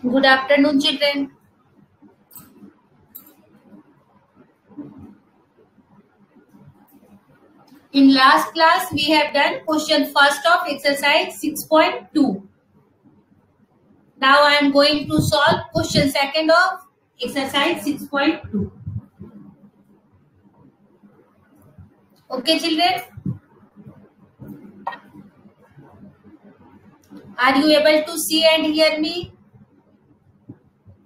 Good afternoon, children. In last class, we have done question first of exercise 6.2. Now I am going to solve question second of exercise 6.2. Okay, children? Are you able to see and hear me?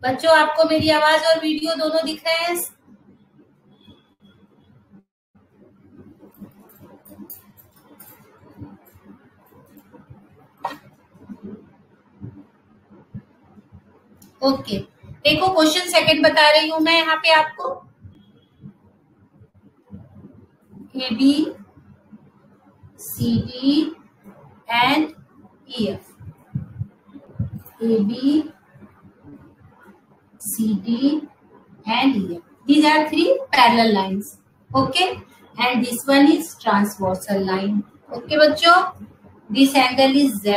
बच्चों, आपको मेरी आवाज और video दोनों दिख रहे हैं? Okay, देखो क्वेश्चन सेकंड बता रही हूं मैं यहाँ पे आपको। A B C D and E F. A B C, D and E. These are three parallel lines. Okay, and this one is transversal line. Okay, बच्चों, this angle is Z,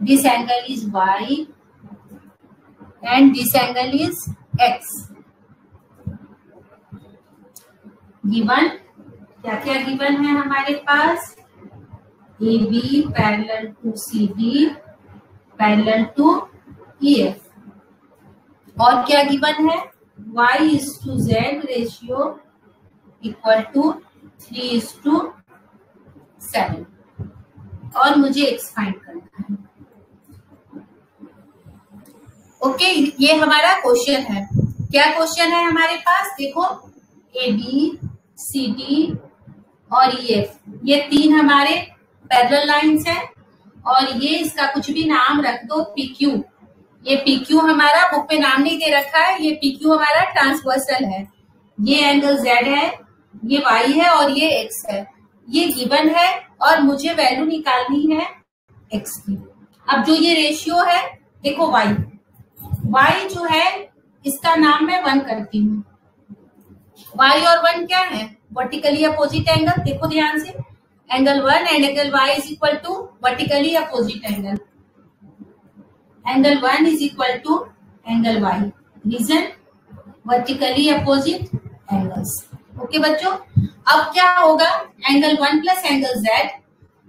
this angle is Y, and this angle is X. Given क्या क्या given है हमारे पास? AB parallel to CD parallel to EF. और क्या given है? Y/Z ratio equal to 3:7 और मुझे X फाइंड करना है। ओके, ये हमारा क्वेश्चन है। क्या क्वेश्चन है हमारे पास? देखो, AB, CD और EF ये तीन हमारे पैरेलल लाइंस हैं और ये इसका कुछ भी नाम रख दो, PQ। ये PQ हमारा बुक पे नाम नहीं दे रखा है, ये PQ हमारा ट्रांसवर्सल है। ये एंगल Z है, ये Y है और ये X है। ये गिवन है और मुझे वैल्यू निकालनी है X की। अब जो ये रेशियो है, देखो Y जो है इसका नाम मैं 1 करती हूँ। Y और 1 क्या है? Vertically opposite angle. देखो ध्यान से, angle 1 and angle Y is equal to vertically opposite angle. Angle 1 is equal to angle Y. Reason? Vertically opposite angles. Okay बच्चों, अब क्या होगा? Angle 1 plus angle Z,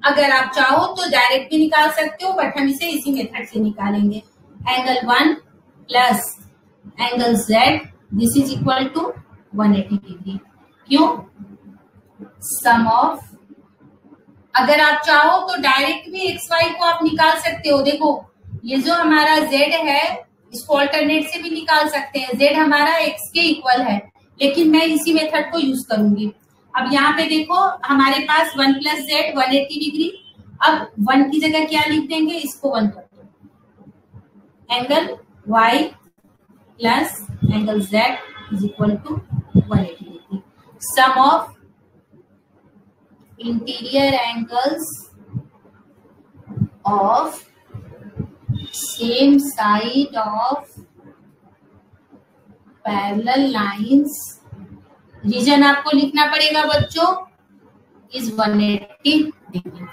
अगर आप चाहो तो डायरेक्ट भी निकाल सकते हो, बट हम इसे इसी मेथड से निकालेंगे। Angle 1 plus angle Z, this is equal to 180 degree. क्यों? सम ऑफ, अगर आप चाहो तो डायरेक्ट भी XY को आप निकाल सकते हो। देखो, ये जो हमारा Z है इसको अल्टरनेट से भी निकाल सकते हैं। Z हमारा X के इक्वल है, लेकिन मैं इसी मेथड को यूज करूंगी। अब यहाँ पे देखो हमारे पास 1 plus Z 180 डिग्री। अब 1 की जगह क्या लिख देंगे? इसको 1 कर दो। Angle Y plus angle Z is equal to 180 degree. Sum of interior angles of same side of parallel lines, reason आपको लिखना पड़ेगा बच्चों, इज 180 डिग्री।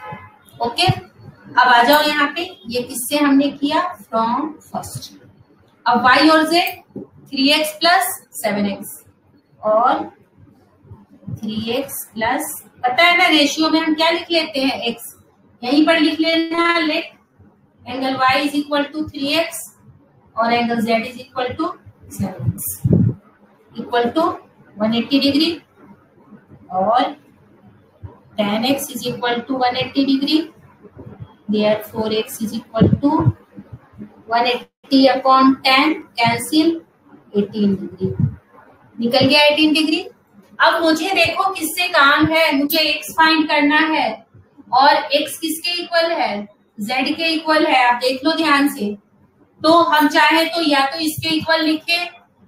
ओके, अब आ जाओ यहाँ पे, ये किससे हमने किया? From first. अब Y और Z 3x प्लस 7x और 3x प्लस, पता है ना रेशियो में हम क्या लिख लेते हैं? X यहीं पर लिख लेना। Let angle Y is equal to 3x और angle Z is equal to 7x equal to 180 degree और tan x is equal to 180 degree. Therefore x is equal to 180 upon tan, cancel 18 degree, निकल गया 18 degree. अब मुझे देखो किससे काम है, मुझे x फाइंड करना है और x किसके इक्वल है? Z के इक्वल है। आप देख लो ध्यान से, तो हम चाहे तो या तो इसके इक्वल लिखे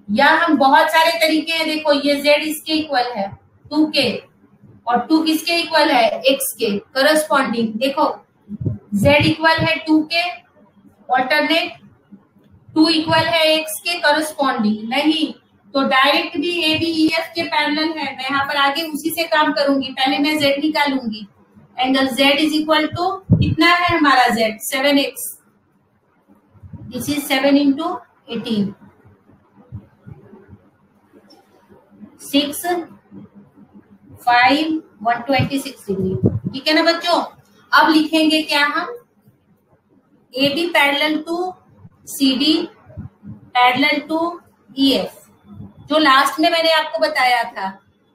या हम, बहुत सारे तरीके हैं। देखो, ये Z इसके इक्वल है 2 के और 2 किसके इक्वल है? X के करस्पॉन्डिंग। देखो Z इक्वल है 2 के, ऑल्टरनेट 2 इक्वल है X के करस्पॉन्डिंग। नहीं तो डायरेक्ट भी ABEF के पैरेलल है। मैं यहाँ पर आगे उसी से काम करूंगी, पहले मैं Z निकालूंगी। Angle Z is equal to कितना है हमारा Z? 7x this is 7 into 18, 6, 5, 126 degree. ठीक है ना बच्चों। अब लिखेंगे क्या हम, A B parallel to C D parallel to E F, जो लास्ट में मैंने आपको बताया था।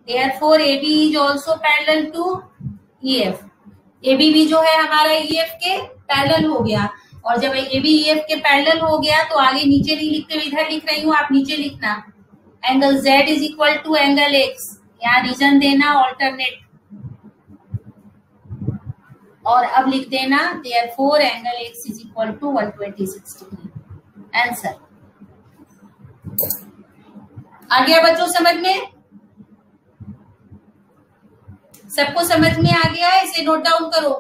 Therefore A B is also parallel to E F. A B भी जो है हमारा ई एफ के पैरेलल हो गया, और जब ए बी ई एफ के पैरेलल हो गया तो आगे नीचे नहीं लिखते, इधर लिख रही हूँ, आप नीचे लिखना angle Z is equal to angle X, यहाँ रीजन देना ऑल्टरनेट, और अब लिख देना therefore angle X is equal to 126 degree. Answer आ गया बच्चों समझ में? सबको समझ में आ गया है? इसे नोट डाउन करो।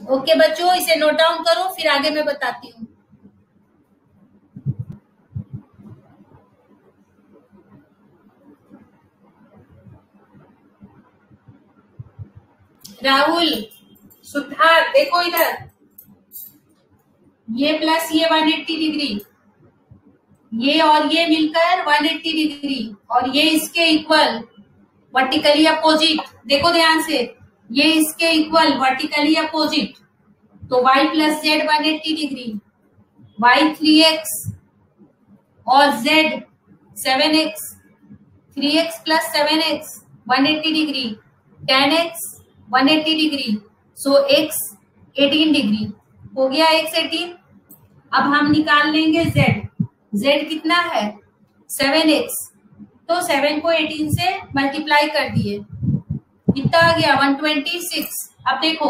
ओके बच्चों, इसे नोट डाउन करो, फिर आगे मैं बताती हूँ। राहुल, सुधार, देखो इधर, ये प्लस ये 180 डिग्री, ये और ये मिलकर 180 डिग्री, और ये इसके इक्वल वर्टिकली अपोजिट। देखो ध्यान से, ये इसके इक्वल वर्टिकली अपोजिट, तो y plus Z 180 degree, y 3x और z 7x, 3x plus 7x 180 degree, 10x 180 degree, so x 18 degree हो गया, x 18। अब हम निकाल लेंगे z कितना है 7x, तो 7 को 18 से मल्टीप्लाई कर दिए, कितना आ गया 126। अब देखो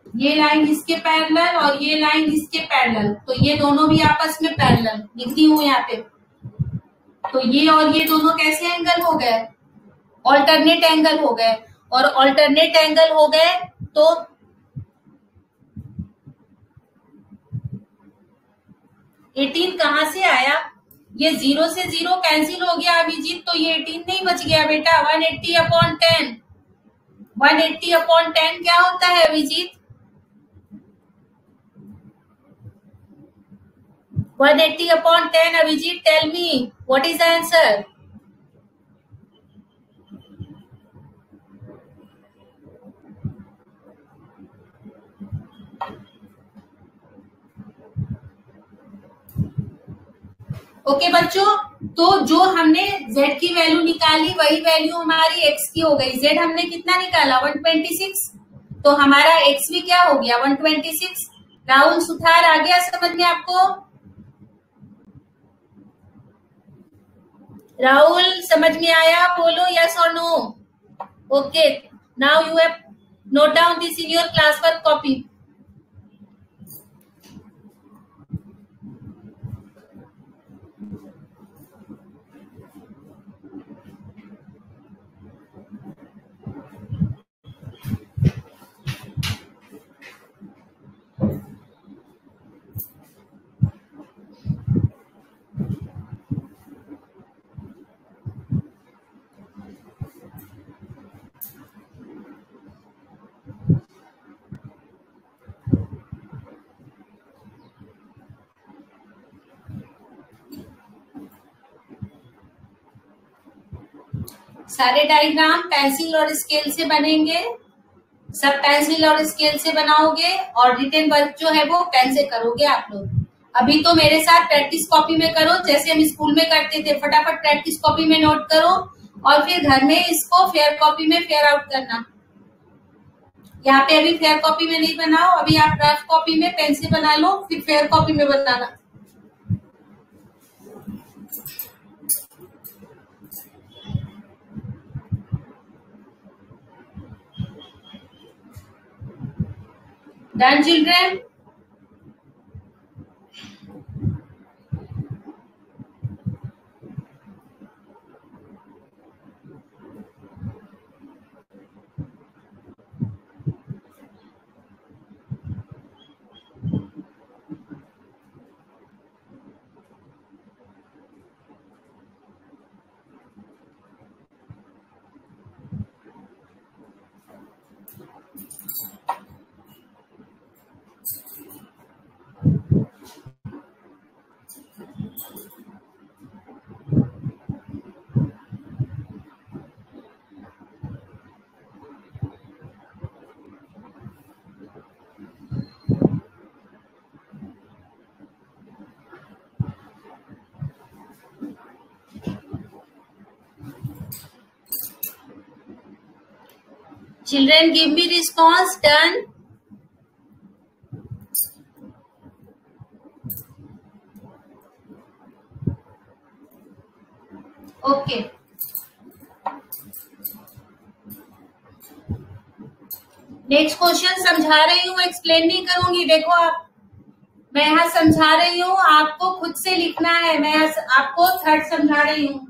ये लाइन इसके पैरेलल और ये लाइन इसके पैरेलल, तो ये दोनों भी आपस में पैरेलल लिख दी हूं यहाँ पे, तो ये और ये दोनों कैसे एंगल हो गए, ऑल्टरनेट एंगल हो गए, और ऑल्टरनेट एंगल हो गए तो एटीन कहां से आया, ये 0 से 0 कैंसिल हो गया अभिजीत, तो ये 18 नहीं बच गया बेटा, 180/10, 180/10 क्या होता है Abhijit, 180/10 Abhijit, tell me what is the answer. Okay बच्चों, तो जो हमने z की वैल्यू निकाली वही वैल्यू हमारी x की हो गई। z हमने कितना निकाला 126, तो हमारा x भी क्या हो गया 126। राहुल सुथार आ गया समझ में आपको? राहुल समझ में आया, बोलो यस और no. Okay, now you have note down this in your class work copy. सारे डायग्राम पेंसिल और स्केल से बनेंगे, सब पेंसिल और स्केल से बनाओगे, और रिटन वर्क जो है वो पेन से करोगे आप लोग। अभी तो मेरे साथ प्रैक्टिस कॉपी में करो, जैसे हम स्कूल में करते थे, फटाफट प्रैक्टिस कॉपी में नोट करो, और फिर घर में इसको फेयर कॉपी में फेयर आउट करना। यहाँ पे अभी फेयर कॉपी में नहीं बनाओ, अभी आप रफ कॉपी में पेन से बना लो, फिर फेयर कॉपी में बनाना। Done children? Children, give me response. Done. Okay next question समझा रही हूँ, एक्सप्लेन नहीं करूंगी। देखो आप, मैं यहाँ समझा रही हूँ, आपको खुद से लिखना है। मैं आपको थर्ड समझा रही हूँ।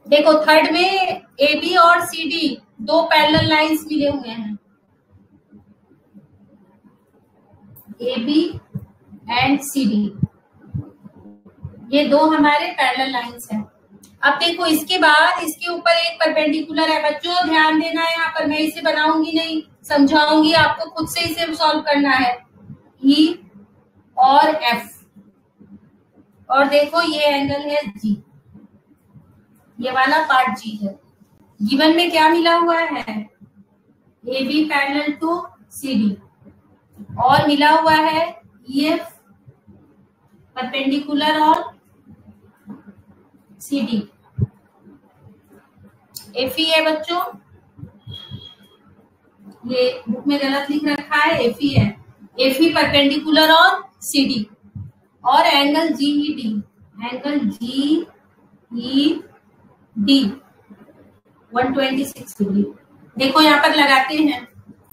देखो थर्ड में ए बी और सी डी दो पैरेलल लाइंस मिले हुए हैं, A B and C D, ये दो हमारे पैरेलल लाइंस हैं। अब देखो इसके बाद इसके ऊपर एक परपेंडिकुलर है। बच्चों ध्यान देना है, यहाँ पर मैं इसे बनाऊंगी नहीं, समझाऊंगी, आपको खुद से इसे सॉल्व करना है। ई और एफ, और देखो ये एंगल है जी, ये वाला पार्ट जी है। गिवन में क्या मिला हुआ है, A B parallel to C D, और मिला हुआ है ई एफ परपेंडिकुलर और सी डी। एफ ई है बच्चों, ये बुक में गलत लिख रखा है, एफ ई है। एफ ई परपेंडिकुलर और सी डी, और angle G E D, angle G E D 126 degree. देखो यहाँ पर लगाते हैं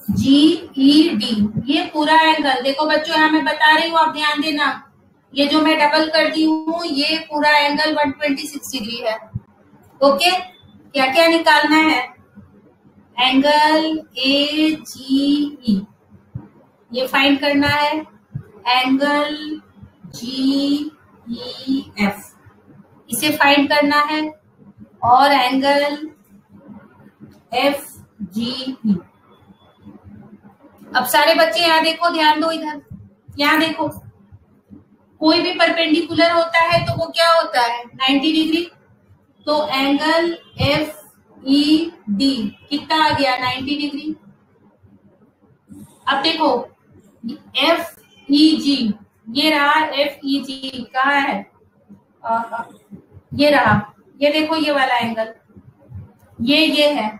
जी ई डी, ये पूरा एंगल। देखो बच्चों यहाँ मैं बता रही हूँ, आप ध्यान देना, ये जो मैं डबल कर दी हूँ, ये पूरा एंगल 126 डिग्री है। ओके, क्या क्या निकालना है, एंगल ए जी ई ये फाइंड करना है, एंगल जी ई एफ इसे फाइंड करना है, और एंगल एफ जी ई। अब सारे बच्चे यहाँ देखो, ध्यान दो इधर, यहाँ देखो, कोई भी परपेंडिकुलर होता है तो वो क्या होता है 90 डिग्री। तो एंगल एफ ई डी कितना आ गया 90 डिग्री। अब देखो एफ ई जी, ये रहा एफ ई जी, कहाँ है, ये रहा, ये देखो ये वाला एंगल, ये है,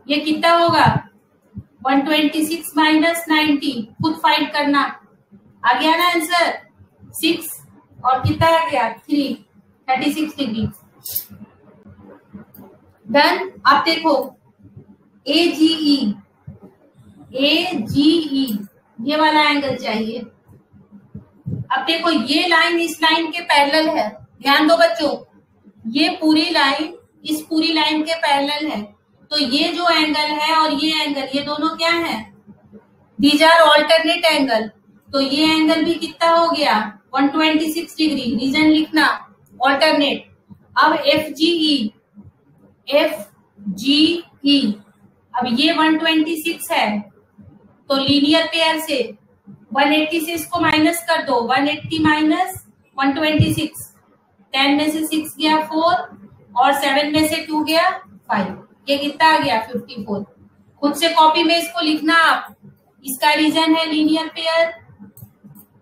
ये कितना होगा 126 माइनस 90, खुद फाइंड करना। आ गया ना आंसर 6, और कितना आ गया 3, 36 डिग्री। डन। अब देखो ए जी ई, ये वाला एंगल चाहिए। अब देखो ये लाइन इस लाइन के पैरेलल है, ध्यान दो बच्चों, ये पूरी लाइन इस पूरी लाइन के पैरेलल है। तो ये जो एंगल है और ये एंगल, ये दोनों क्या है, दीज आर ऑल्टरनेट एंगल। तो ये एंगल भी कितना हो गया 126 डिग्री, रीजन लिखना ऑल्टरनेट। अब एफ जी ई, अब ये 126 है, तो लीनियर पेयर से 180 से इसको माइनस कर दो, 180 माइनस 126, 10 में से 6 गया 4, और 7 में से 2 गया 5, ये कितना आ गया 54। खुद से कॉपी में इसको लिखना आप। इसका रीजन है लीनियर पेयर,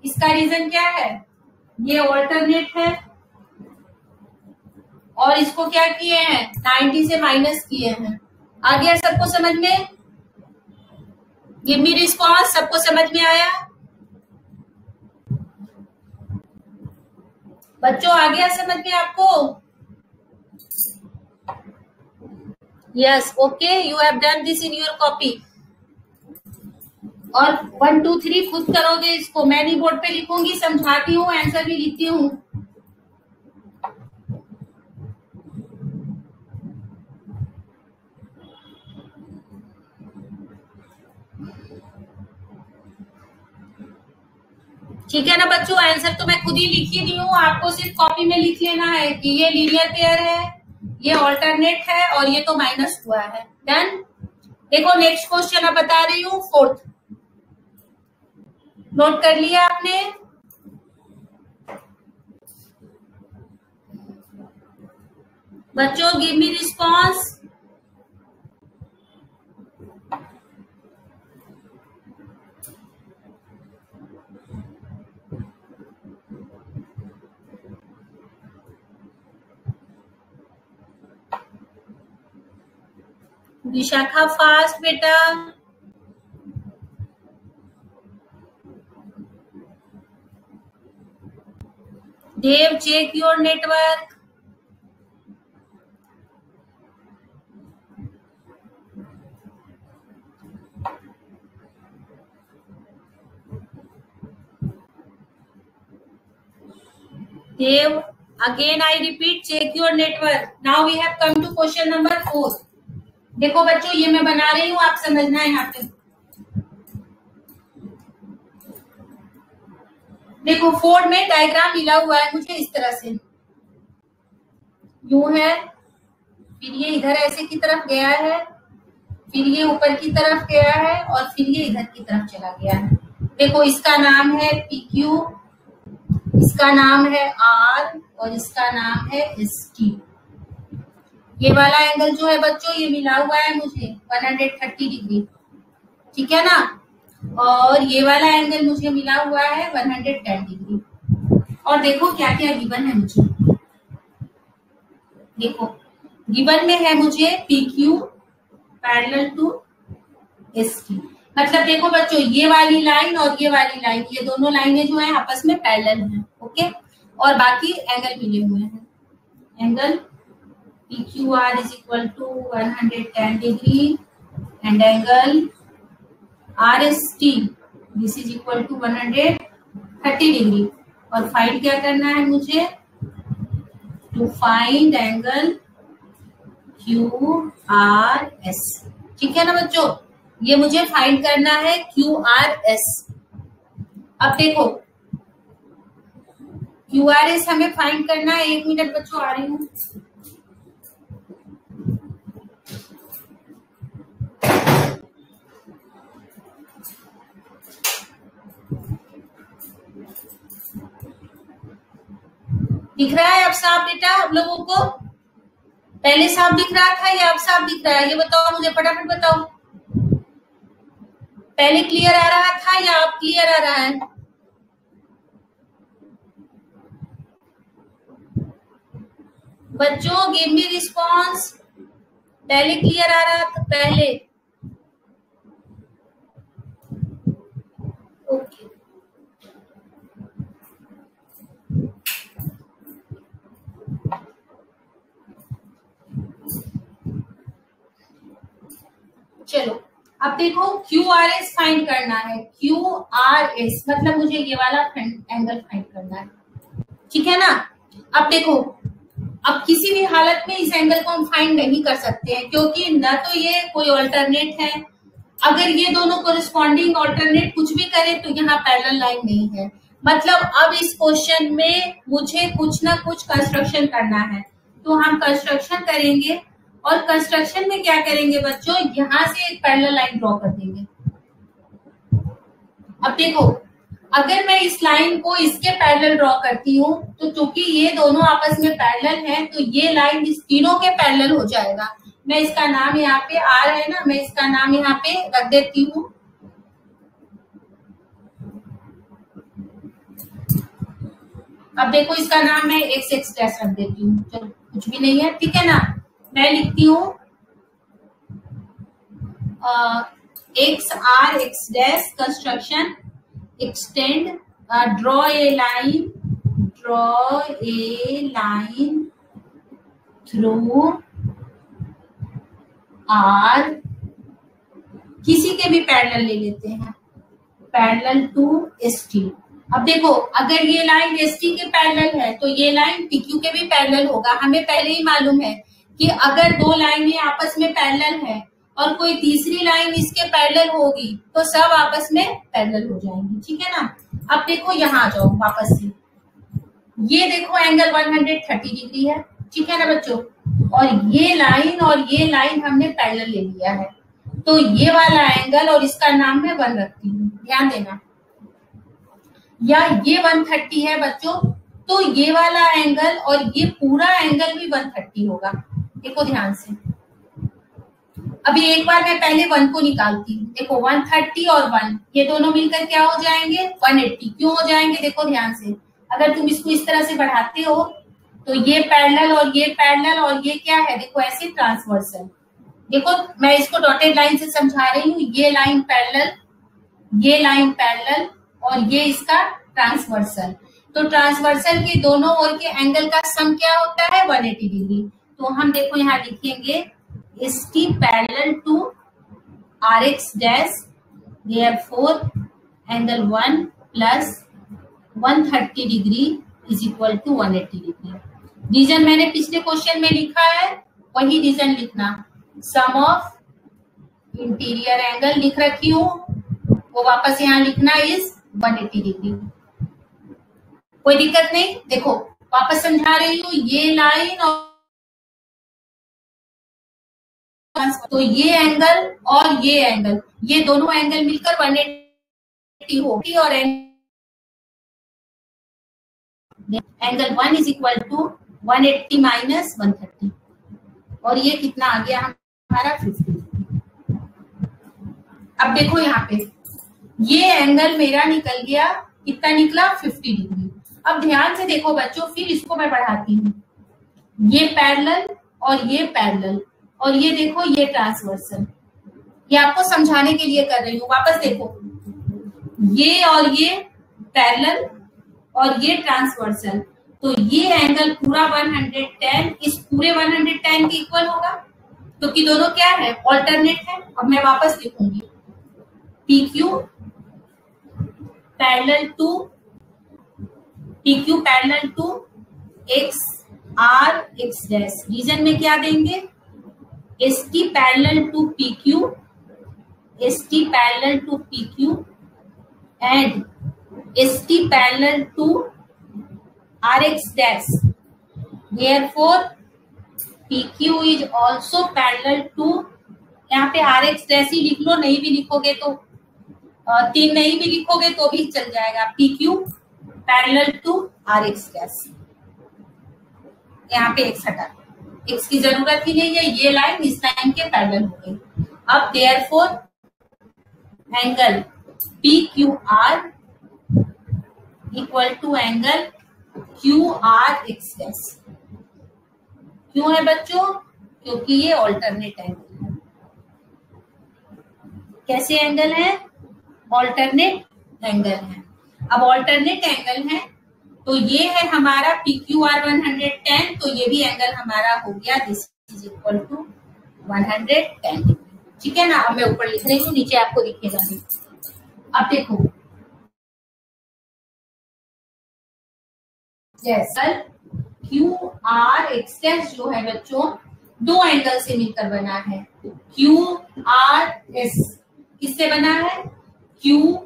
इसका रीजन क्या है, ये ऑल्टरनेट है, और इसको क्या किए हैं 90 से माइनस किए हैं। आ गया सबको समझ में, गिव मी रिस्पॉन्स, सबको समझ में आया बच्चों, आ गया समझ में आपको। Yes, okay, you have done this in your copy. और 1 2 3 खुद करोगे इसको, मैं नहीं बोर्ड पे लिखूंगी, समझाती हूँ, आंसर भी लिखती हूँ। ठीक है ना बच्चों, आंसर तो मैं खुद ही लिख ही दी हूँ, आपको सिर्फ कॉपी में लिख लेना है कि ये लीनियर पेयर है, ये ऑल्टरनेट है, और ये तो माइनस हुआ है। डन। देखो नेक्स्ट क्वेश्चन अब बता रही हूँ, 4th, नोट कर लिया आपने। बच्चों give me response. Vishakha fast बेटा। Dev check your network. Dev again I repeat check your network. Now we have come to question number 4। देखो बच्चों ये मैं बना रही हूँ, आप समझना है यहाँ पे। देखो 4 में डायग्राम मिला हुआ है मुझे इस तरह से, यूं है, फिर ये इधर ऐसे की तरफ गया है, फिर ये ऊपर की तरफ गया है और फिर ये इधर की तरफ चला गया है। देखो इसका नाम है PQ, इसका नाम है R और इसका नाम है ST। ये वाला एंगल जो है बच्चों ये मिला हुआ है मुझे 130 डिग्री, ठीक है ना, और ये वाला एंगल मुझे मिला हुआ है 110 डिग्री। और देखो क्या क्या गिवन है मुझे। देखो गिवन में है मुझे PQ पैरेलल टू ST, मतलब देखो बच्चों ये वाली लाइन और ये वाली लाइन, ये दोनों लाइनें जो है आपस में पैरेलल हैं, ओके, और बाकी एंगल मिले हुए हैं। Angle PQR is equal to 110 degree and angle RST this is equal to 130 degree। और फाइंड क्या करना है मुझे, टू फाइंड एंगल QRS, ठीक है ना बच्चों, ये मुझे फाइंड करना है QRS। अब देखो QRS हमें फाइंड करना है, 1 मिनट बच्चों आ रही हूँ। दिख रहा है अब साफ बेटा आप लोगों को? पहले साफ दिख रहा था या अब साफ दिख रहा है, ये बताओ मुझे, फटाफट बताओ। पहले क्लियर आ रहा था या अब क्लियर आ रहा है? बच्चों गिव मी रिस्पॉन्स। पहले क्लियर आ रहा था पहले? ओके चलो अब देखो QRS फाइंड करना है। QRS मतलब मुझे ये वाला एंगल फाइंड करना है, ठीक है ना। अब देखो अब किसी भी हालत में इस एंगल को हम फाइंड नहीं कर सकते हैं क्योंकि ना तो ये कोई ऑल्टरनेट है, अगर ये दोनों कोरिस्पॉन्डिंग ऑल्टरनेट कुछ भी करे तो यहाँ पैरेलल लाइन नहीं है। मतलब अब इस क्वेश्चन में मुझे कुछ ना कुछ कंस्ट्रक्शन करना है, तो हम कंस्ट्रक्शन करेंगे और कंस्ट्रक्शन में क्या करेंगे बच्चों, यहां से एक पैरेलल लाइन ड्रॉ कर देंगे। अब देखो अगर मैं इस लाइन को इसके पैरेलल ड्रॉ करती हूँ तो चूंकि ये दोनों आपस में पैरेलल हैं तो ये लाइन इस तीनों के पैरेलल हो जाएगा। मैं इसका नाम यहाँ पे आ रहा है ना, मैं इसका नाम यहाँ पे रख देती हूँ। अब देखो इसका नाम मैं x डैश रख देती हूँ, चलो कुछ भी नहीं है, ठीक है ना। मैं लिखती हूँ x dash construction extend draw a line through R, किसी के भी पैरेलल ले लेते हैं, पैरेलल टू ST। अब देखो अगर ये लाइन ST के पैरेलल है तो ये लाइन PQ के भी पैरेलल होगा। हमें पहले ही मालूम है कि अगर दो लाइनें आपस में पैरेलल है और कोई तीसरी लाइन इसके पैरेलल होगी तो सब आपस में पैरेलल हो जाएंगी, ठीक है ना। अब देखो यहाँ आ जाओ वापस से, ये देखो एंगल 130 डिग्री है, ठीक है ना बच्चों, और ये लाइन हमने पैरेलल ले लिया है, तो ये वाला एंगल और इसका नाम मैं 1 रखती हूँ, ध्यान देना। या ये 130 है बच्चों तो ये वाला एंगल और ये पूरा एंगल भी 130 होगा। देखो ध्यान से, अभी एक बार मैं पहले 1 को निकालती हूँ। देखो 130 और 1 ये दोनों मिलकर क्या हो जाएंगे 180। क्यों हो जाएंगे देखो ध्यान से, अगर तुम इसको इस तरह से बढ़ाते हो तो ये पैरेलल और ये पैरेलल और ये क्या है देखो ऐसे ट्रांसवर्सल। देखो मैं इसको डॉटेड लाइन से समझा रही हूँ, ये लाइन पैरेलल, ये लाइन पैरेलल और ये इसका ट्रांसवर्सल। तो ट्रांसवर्सल के दोनों ओर के एंगल का सम क्या होता है 180 डिग्री। तो हम देखो यहाँ लिखेंगे ST parallel to RX dash, therefore angle 1 plus 130 degree is equal to 180 degree. Reason मैंने पिछले क्वेश्चन में लिखा है वही रीजन लिखना, सम ऑफ इंटीरियर एंगल लिख रखी हूँ वो वापस यहाँ लिखना इज 180 डिग्री। कोई दिक्कत नहीं। देखो वापस समझा रही हूँ, ये लाइन और तो ये एंगल और ये एंगल, ये दोनों एंगल मिलकर 180 होगी और angle 1 is equal to 180 minus 130 और ये कितना आ गया हमारा 50। अब देखो यहाँ पे ये एंगल मेरा निकल गया, कितना निकला 50 डिग्री। अब ध्यान से देखो बच्चों, फिर इसको मैं बढ़ाती हूँ, ये पैरेलल और ये पैरेलल और ये देखो ये ट्रांसवर्सल। ये आपको समझाने के लिए कर रही हूँ। वापस देखो, ये और ये पैरेलल और ये ट्रांसवर्सल, तो ये एंगल पूरा 110 इस पूरे 110 के इक्वल होगा, क्योंकि दोनों क्या है ऑल्टरनेट है। अब मैं वापस लिखूंगी PQ parallel to XR X dash. Reason में क्या देंगे ST parallel to PQ and ST parallel to RX dash, therefore PQ is also parallel to, यहाँ पे RX dash ही लिख लो, नहीं भी लिखोगे तो 3 नहीं भी लिखोगे तो भी चल जाएगा। PQ parallel to RX dash, यहाँ पे X हटा, X की जरूरत ही नहीं है, ये लाइन इस लाइन के पैरेलल हो गई। अब therefore angle PQR equal to angle QRX dash. क्यों है बच्चों? क्योंकि ये ऑल्टरनेट एंगल है। कैसे एंगल है? ऑल्टरनेट एंगल है। अब ऑल्टरनेट एंगल है तो ये है हमारा PQR 110, तो ये भी एंगल हमारा हो गया दिस इज इक्वल टू 110। ठीक है ना। अब मैं ऊपर लिख रही हूँ, नीचे आपको दिखेगा नहीं। अब देखो जैसा QRX डैश जो है बच्चों दो एंगल से मिलकर बना है। QRS किससे बना है? QRS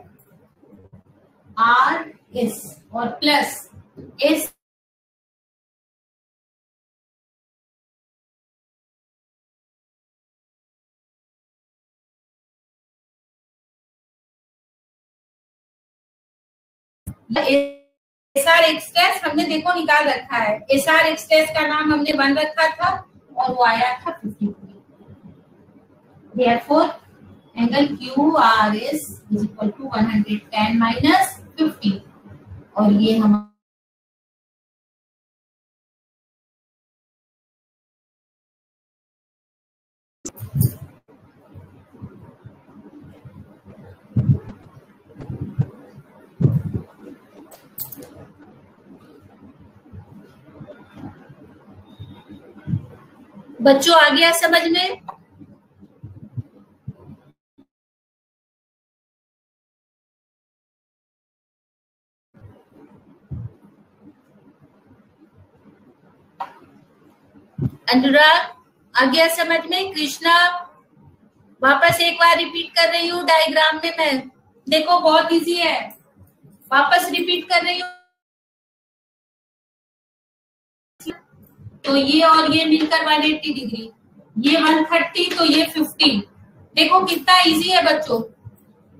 और प्लस S SRX डैश हमने देखो निकाल रखा है। SRX डैश का नाम हमने 1 रखा था और वो आया था 50। Therefore angle QRS is equal to 110 minus 50 और ये हम बच्चों आ गया समझ में? अनुराग आ गया समझ में? कृष्णा वापस एक बार रिपीट कर रही हूँ डायग्राम में मैं, देखो बहुत इजी है, वापस रिपीट कर रही हूँ। तो ये और ये मिलकर 180 डिग्री, ये 130 तो ये 50। देखो कितना इजी है बच्चों,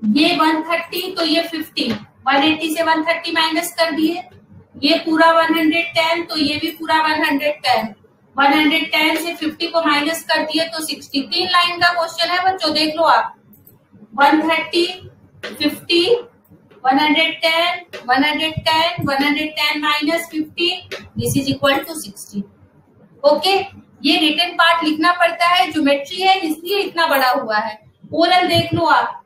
ये 130 तो ये 50, 180 से 130 माइनस कर दिए, ये पूरा 110, तो ये भी पूरा 110। 110 से 50 को माइनस कर दिए तो 60। 3 लाइन का क्वेश्चन है बच्चों, देख लो आप। 130, 50, 110, 110, 110 minus 50, this is equal to 60। Okay, ये रिटन पार्ट लिखना पड़ता है, ज्योमेट्री है इसलिए इतना बड़ा हुआ है। ओरल देख लो आप,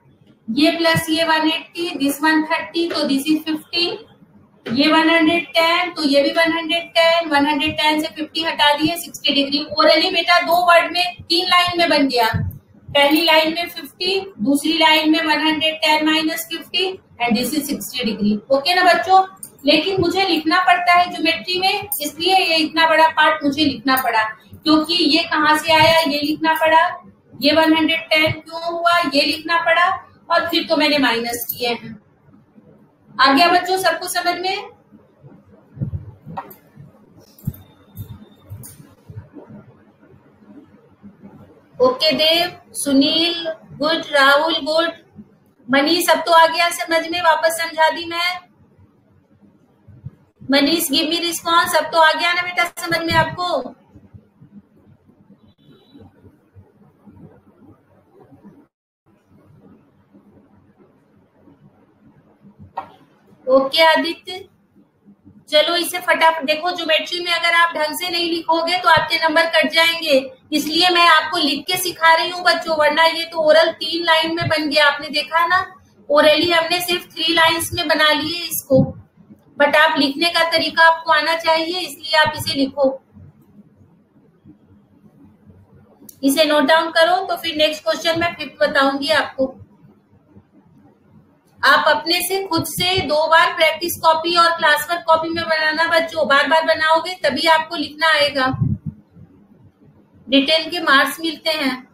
ये प्लस ये 180, दिस 130, तो दिस इज 50। ये 110, तो ये भी 110, 110 से 50 हटा दिए 60 डिग्री। ओरली बेटा 2 वर्ड में 3 लाइन में बन गया। पहली लाइन में 50, दूसरी लाइन में 110 minus 50 and this is 60 degree. Okay ना बच्चों, लेकिन मुझे लिखना पड़ता है ज्योमेट्री में, इसलिए ये इतना बड़ा पार्ट मुझे लिखना पड़ा, क्योंकि ये कहाँ से आया ये लिखना पड़ा, ये 110 क्यों हुआ ये लिखना पड़ा, और फिर तो मैंने माइनस किए हैं। आ गया बच्चों सबको समझ में? ओके देव, सुनील गुड, राहुल गुड, मनीष सब तो आ गया समझ में, वापस समझा दी मैं। मनीष गिव मी रिस्पॉन्स, सब तो आ गया ना बेटा समझ में आपको? ओके आदित्य, चलो इसे फटाफट देखो। ज्योमेट्री में अगर आप ढंग से नहीं लिखोगे तो आपके नंबर कट जाएंगे, इसलिए मैं आपको लिख के सिखा रही हूँ बच्चों, वरना ये तो ओरल 3 लाइन में बन गया, आपने देखा ना। ओरली हमने सिर्फ 3 लाइंस में बना लिए इसको, बट आप लिखने का तरीका आपको आना चाहिए, इसलिए आप इसे लिखो। इसे नोट डाउन करो, तो फिर नेक्स्ट क्वेश्चन मैं 5th बताऊंगी आपको। आप अपने से खुद से 2 बार प्रैक्टिस कॉपी और क्लास वर्क कॉपी में बनाना बच्चों, बार बार बनाओगे तभी आपको लिखना आएगा। रिटेन के मार्क्स मिलते हैं।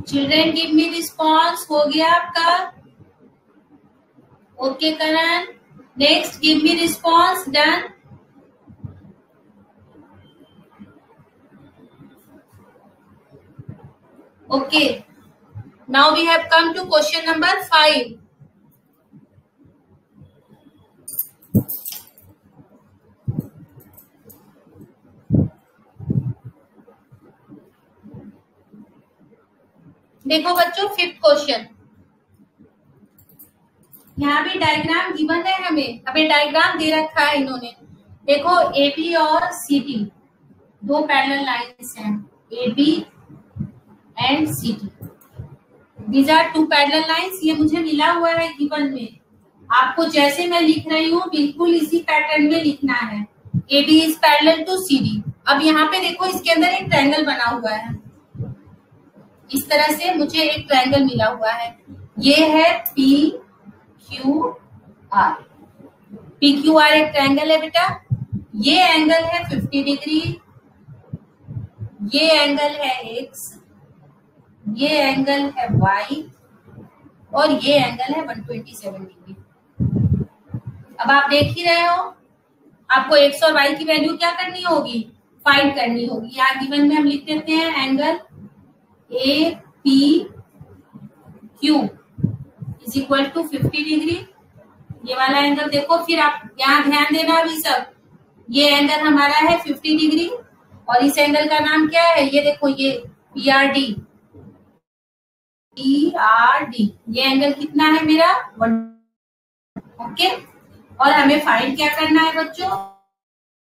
चिल्ड्रेन गिव मी रिस्पॉन्स, हो गया आपका? Okay Karan, next give me response, done. Okay, now we have come to question number 5। देखो बच्चों 5th क्वेश्चन, यहाँ भी डायग्राम गिवन है हमें, हमें डायग्राम दे रखा है इन्होंने। देखो AB और CD 2 पैरेलल लाइंस हैं, AB and CD, these are 2 parallel lines. ये मुझे मिला हुआ है गिवन में, आपको जैसे मैं लिख रही हूँ बिल्कुल इसी पैटर्न में लिखना है। AB is parallel to CD। अब यहाँ पे देखो इसके अंदर एक ट्रायंगल बना हुआ है, इस तरह से मुझे एक ट्रायंगल मिला हुआ है, ये है PQR। PQR एक ट्रायंगल है बेटा, ये एंगल है 50 डिग्री, ये एंगल है X, ये एंगल है Y, और ये एंगल है 127 डिग्री। अब आप देख ही रहे हो, आपको X और Y की वैल्यू क्या करनी होगी, फाइंड करनी होगी। यहाँ गिवन में हम लिख देते हैं angle APQ is equal to 50 degree. ये वाला एंगल देखो, फिर आप यहाँ ध्यान देना अभी सब, ये एंगल हमारा है 50 डिग्री, और इस एंगल का नाम क्या है, ये देखो ये PRD। ये एंगल कितना है मेरा ओके, और हमें फाइंड क्या करना है बच्चों?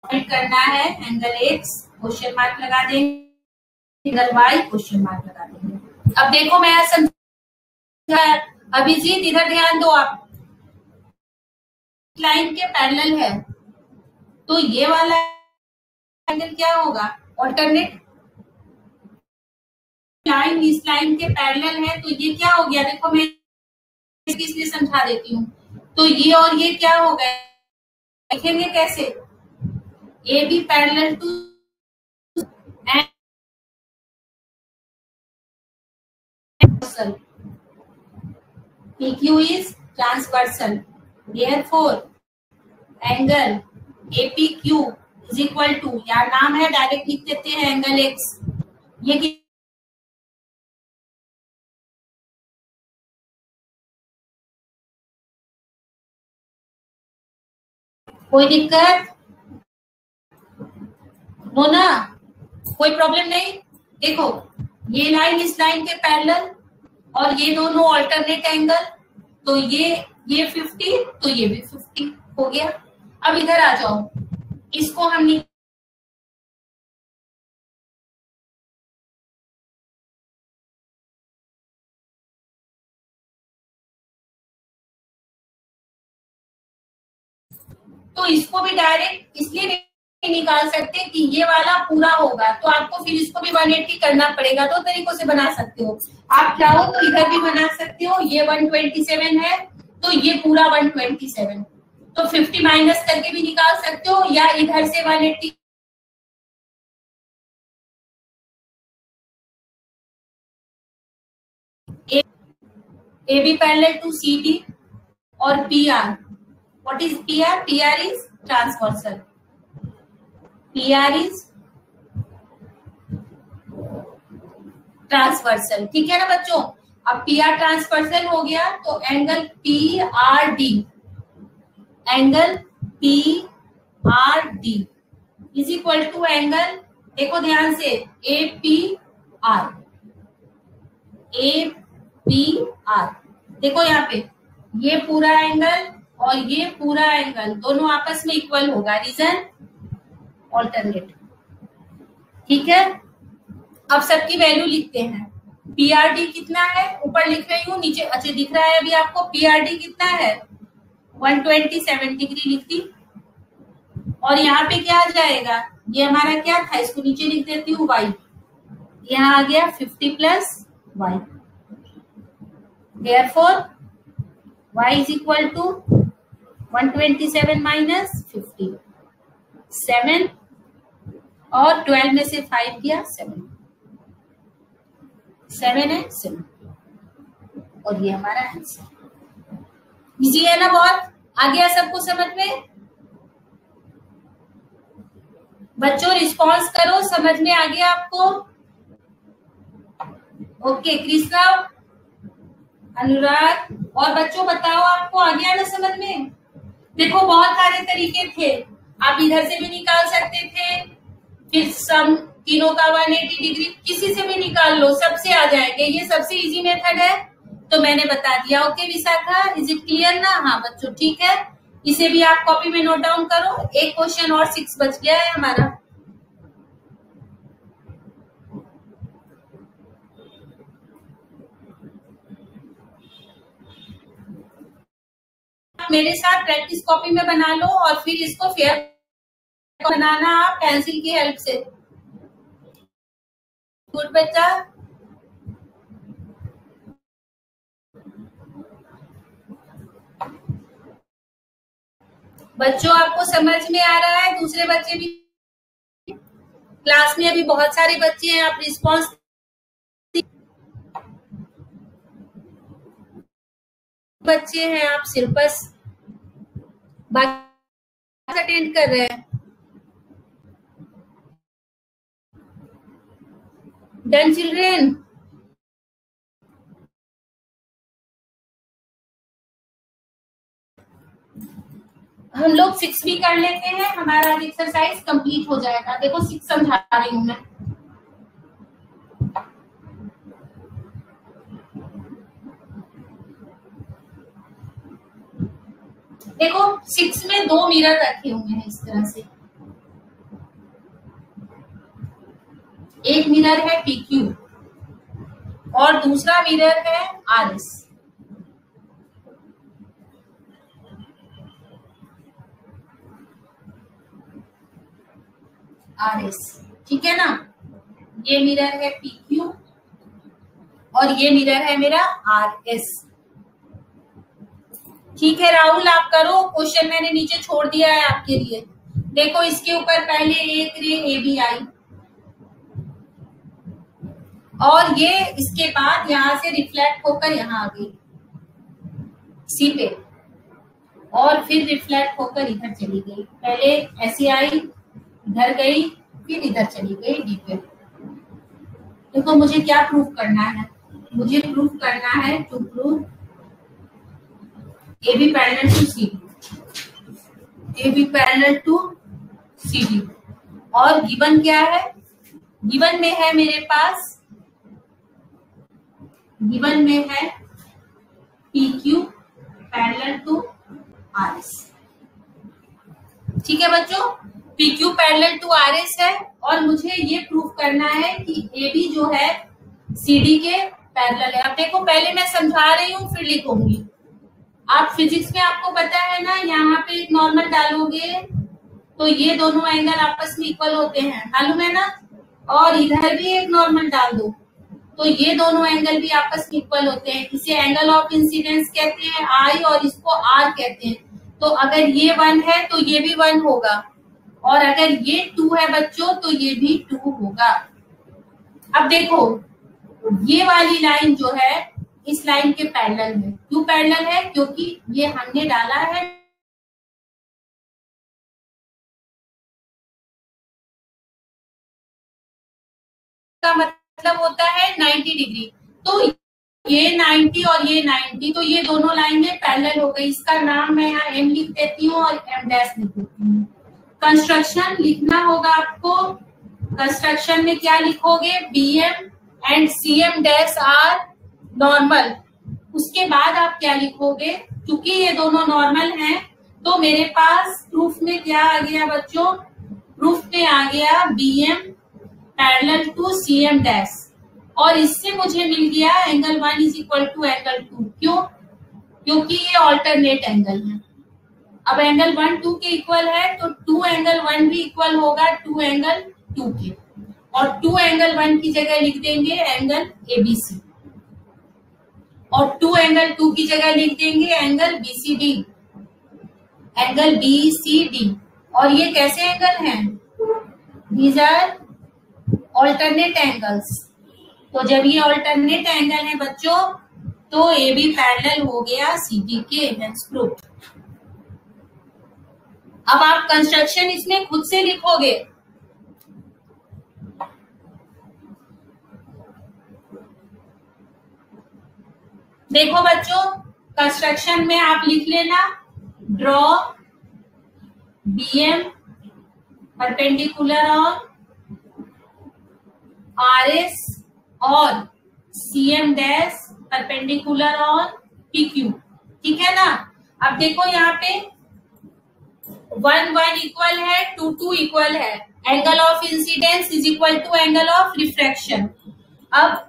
फाइंड करना है एंगल एक्स, क्वेश्चन मार्क लगा देंगे, एंगल वाई क्वेश्चन मार्क लगा देंगे। अब देखो मैं समझा, अभिजीत इधर ध्यान दो, आप लाइन के पैरेलल है तो ये वाला एंगल क्या होगा? ऑल्टरनेट लाइन इस लाइन के पैरेलल है तो ये क्या हो गया? देखो मैं इसलिए समझा देती हूँ। तो ये और ये क्या हो गए, देखेंगे कैसे? A B parallel to PQ is transversal. Therefore, angle APQ is equal to, यार नाम है डायरेक्ट लिख देते हैं, एंगल एक्स। ये कोई दिक्कत? नो ना, कोई प्रॉब्लम नहीं। देखो ये लाइन इस लाइन के पैरेलल और ये दोनों अल्टरनेट एंगल, तो ये 50 तो ये भी 50 हो गया। अब इधर आ जाओ, इसको हम तो इसको भी डायरेक्ट इसलिए नहीं निकाल सकते कि ये वाला पूरा होगा, तो आपको फिर इसको भी 180 करना पड़ेगा। दो तरीकों से बना सकते हो, आप चाहो तो इधर भी बना सकते हो, ये 127 है तो ये पूरा 127, तो 50 माइनस करके भी निकाल सकते हो, या इधर से 180 A B parallel to C D और P R. What is P R? P R is transversal, PR is transversal, ठीक है ना बच्चों? अब PR ट्रांसवर्सल हो गया तो angle PRD, angle PRD is equal to angle, देखो ध्यान से, APR, APR। देखो यहाँ पे ये पूरा एंगल और ये पूरा एंगल दोनों आपस में इक्वल होगा, रीजन ऑल्टरनेट, ठीक है। अब सबकी वैल्यू लिखते हैं। PRD कितना है? ऊपर लिख रही हूँ, नीचे अच्छे दिख रहा है अभी आपको। PRD कितना है? 127 डिग्री लिख दी। और यहाँ पे क्या आ जाएगा? ये हमारा क्या था, इसको नीचे लिख देती हूँ y, यहाँ आ गया 50 plus y। Therefore y is equal to 127 minus 50, 7, और 12 में से 5 किया 7, 7 है 7, और ये हमारा आंसर। इजी है ना बहुत? आ गया सबको समझ में? बच्चों रिस्पॉन्स करो, समझ में आ गया आपको? ओके कृष्णा, अनुराग, और बच्चों बताओ आपको आ गया ना समझ में? देखो बहुत सारे तरीके थे, आप इधर से भी निकाल सकते थे, फिर सम तीनों का 180 डिग्री किसी से भी निकाल लो, सबसे आ जाएंगे। ये सबसे इजी मेथड है तो मैंने बता दिया। Okay Vishakha, is it clear ना? हाँ बच्चों ठीक है, इसे भी आप कॉपी में नोट डाउन करो। एक क्वेश्चन और 6 बच गया है हमारा। मेरे साथ प्रैक्टिस कॉपी में बना लो और फिर इसको फेयर बनाना आप पेंसिल की हेल्प से। गुड बच्चा, बच्चों आपको समझ में आ रहा है? दूसरे बच्चे भी क्लास में अभी बहुत सारे बच्चे हैं, आप रिस्पॉन्स बच्चे हैं, आप सिर्फ अटेंड कर रहे हैं। Done children? हम लोग 6 भी कर लेते हैं, हमारा एक्सरसाइज कंप्लीट हो जाएगा। देखो 6 समझा रही हूँ मैं। देखो 6 में 2 मिरर रखे हुए हैं इस तरह से। एक मिरर है PQ और दूसरा मिरर है RS। RS ठीक है ना, ये मिरर है PQ और ये मिरर है मेरा RS। ठीक है राहुल, आप करो, क्वेश्चन मैंने नीचे छोड़ दिया है आपके लिए। देखो इसके ऊपर पहले एक रे AB आई और ये इसके बाद यहां से रिफ्लेक्ट होकर यहां आ गई सी पे और फिर रिफ्लेक्ट होकर इधर चली गई। पहले ऐसी आई, इधर गई, फिर इधर चली गई डी पे। देखो मुझे क्या प्रूफ करना है, मुझे प्रूफ करना है to prove AB parallel to CD, AB parallel to CD। और गिवन क्या है, गिवन में है मेरे पास, गिवन में है PQ पैरेलल टू RS। ठीक है बच्चों, PQ पैरेलल टू RS है और मुझे ये प्रूफ करना है कि AB जो है CD के पैरेलल है। अब देखो पहले मैं समझा रही हूँ फिर लिखूंगी। आप फिजिक्स में आपको पता है ना, यहाँ पे एक नॉर्मल डालोगे तो ये दोनों एंगल आपस में इक्वल होते हैं, मालूम है ना, और इधर भी एक नॉर्मल डाल दो तो ये दोनों एंगल भी आपस में इक्वल होते हैं। इसे एंगल ऑफ इंसिडेंस कहते हैं I और इसको R कहते हैं। तो अगर ये 1 है तो ये भी 1 होगा और अगर ये 2 है बच्चों तो ये भी 2 होगा। अब देखो ये वाली लाइन जो है इस लाइन के पैरेलल है। क्यों पैरेलल है, क्योंकि ये हमने डाला है का मतलब होता है 90 डिग्री। तो ये 90 और ये 90, तो ये दोनों लाइनें पैरेलल हो गई। इसका नाम मैं यहाँ M लिख देती हूँ और M डैश लिख देती हूँ। कंस्ट्रक्शन लिखना होगा आपको। कंस्ट्रक्शन में क्या लिखोगे, BM and CM dash are normal. उसके बाद आप क्या लिखोगे, क्योंकि ये दोनों नॉर्मल हैं तो मेरे पास प्रूफ में क्या आ गया बच्चों, प्रूफ में आ गया BM parallel to CM dash और इससे मुझे मिल गया angle 1 is equal to angle 2। क्यों, क्योंकि ये ऑल्टरनेट एंगल है। अब एंगल 1 2 के इक्वल है तो 2 एंगल 1 भी इक्वल होगा 2 एंगल 2 के, और 2 एंगल 1 की जगह लिख देंगे एंगल ABC और 2 एंगल 2 की जगह लिख देंगे एंगल BCD, एंगल BCD। और ये कैसे एंगल हैं, दीज आर ऑल्टरनेट एंगल्स। तो जब ये ऑल्टरनेट एंगल है बच्चों तो AB पैरेलल हो गया CD के, हेंस प्रूफ। अब आप कंस्ट्रक्शन इसमें खुद से लिखोगे। देखो बच्चों कंस्ट्रक्शन में आप लिख लेना, draw BM perpendicular on RS और CM dash perpendicular on PQ। ठीक है ना। अब देखो यहाँ पे 1 1 इक्वल है, 2 2 इक्वल है, angle of incidence is equal to angle of refraction. अब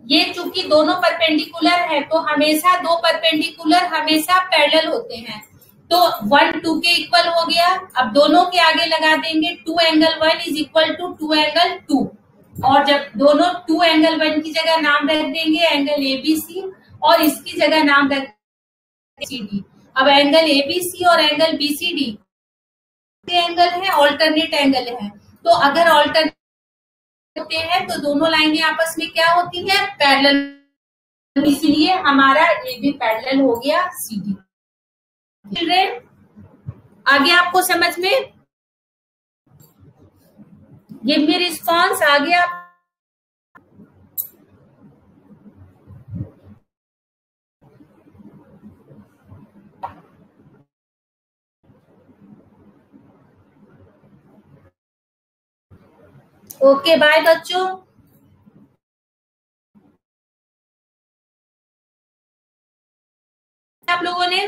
ये चूंकि दोनों परपेंडिकुलर है तो हमेशा दो परपेंडिकुलर हमेशा पैरेलल होते हैं, तो 1 2 के इक्वल हो गया। अब दोनों के आगे लगा देंगे 2 angle 1 is equal to 2 angle 2, और जब दोनों 2 एंगल 1 की जगह नाम रख देंगे एंगल ABC और इसकी जगह नाम रख देंगे CD। अब एंगल ABC और एंगल BCD एंगल है, ऑल्टरनेट एंगल है, तो अगर ऑल्टरनेट होते हैं तो दोनों लाइनें आपस में क्या होती हैं, पैरेलल। इसलिए हमारा AB पैरेलल हो गया CD। चिल्ड्रेन आगे आपको समझ में, गिव मी रिस्पॉन्स, आ गया? ओके बाय बच्चों। आप लोगों ने